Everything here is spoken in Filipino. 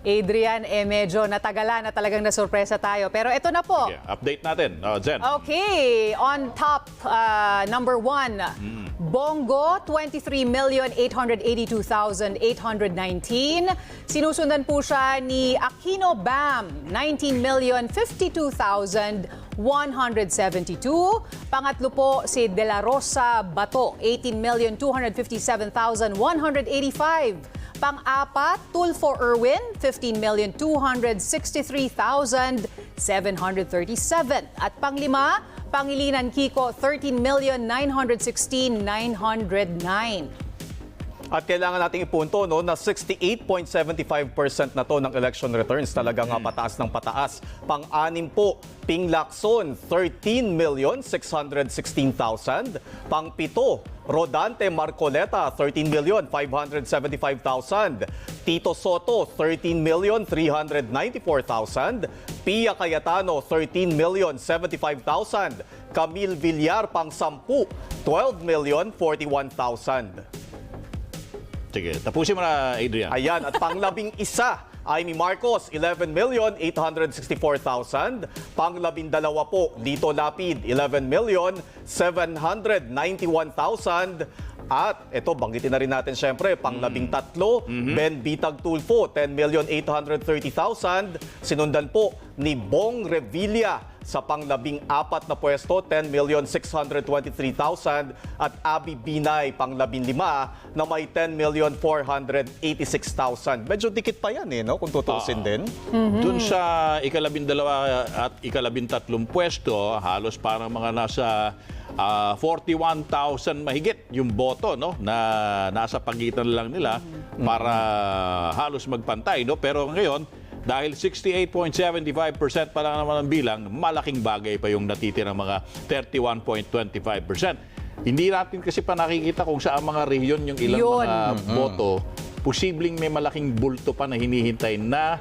Adrian, medyo natagalan na talagang nasurpresa tayo. Pero ito na po. Okay, update natin, Jen. Okay, on top, number 1, Bongo, 23,882,819. Sinusundan po siya ni Aquino Bam, 19,052,172. Pangatlo po si De La Rosa Bato, 18,257,185. Pang-apat, Tulfo Erwin, 15,263,737. At panglima, Pangilinan Kiko, 13,916,909. At kailangan nating ipunto na 68.75% na to ng election returns talagang pataas ng pataas. Pang-anim po, Ping Lacson, 13,616,000. Pang-pito, Rodante Marcoleta, 13,575,000. Tito Soto, 13,394,000. Pia Cayetano, 13,075,000. Camille Villar, pang-10, 12,041,000. Sige, tapusin mo na, Adrian. Ayan, at pang-11, Amy Marcos, 11,864,000. Pang-12 po, Lito Lapid, 11,791,000. At ito, banggitin na rin natin syempre, pang-13, Ben Bitag Tulfo, 10,830,000. Sinundan po ni Bong Revilla sa pang-14 na pwesto, 10,623,000. At Abby Binay, pang-15 na may 10,486,000. Medyo dikit pa yan no? Kung tutuusin din. Doon sa ika-12 at ika-13 pwesto, halos parang mga nasa 41,000 mahigit yung boto na nasa pagitan lang nila para halos magpantay. Pero ngayon, dahil 68.75% pa lang naman ang bilang, malaking bagay pa yung natitirang mga 31.25%. Hindi natin kasi pa nakikita kung saan mga rehiyon yung ilang mga boto. Posibleng may malaking bulto pa na hinihintay na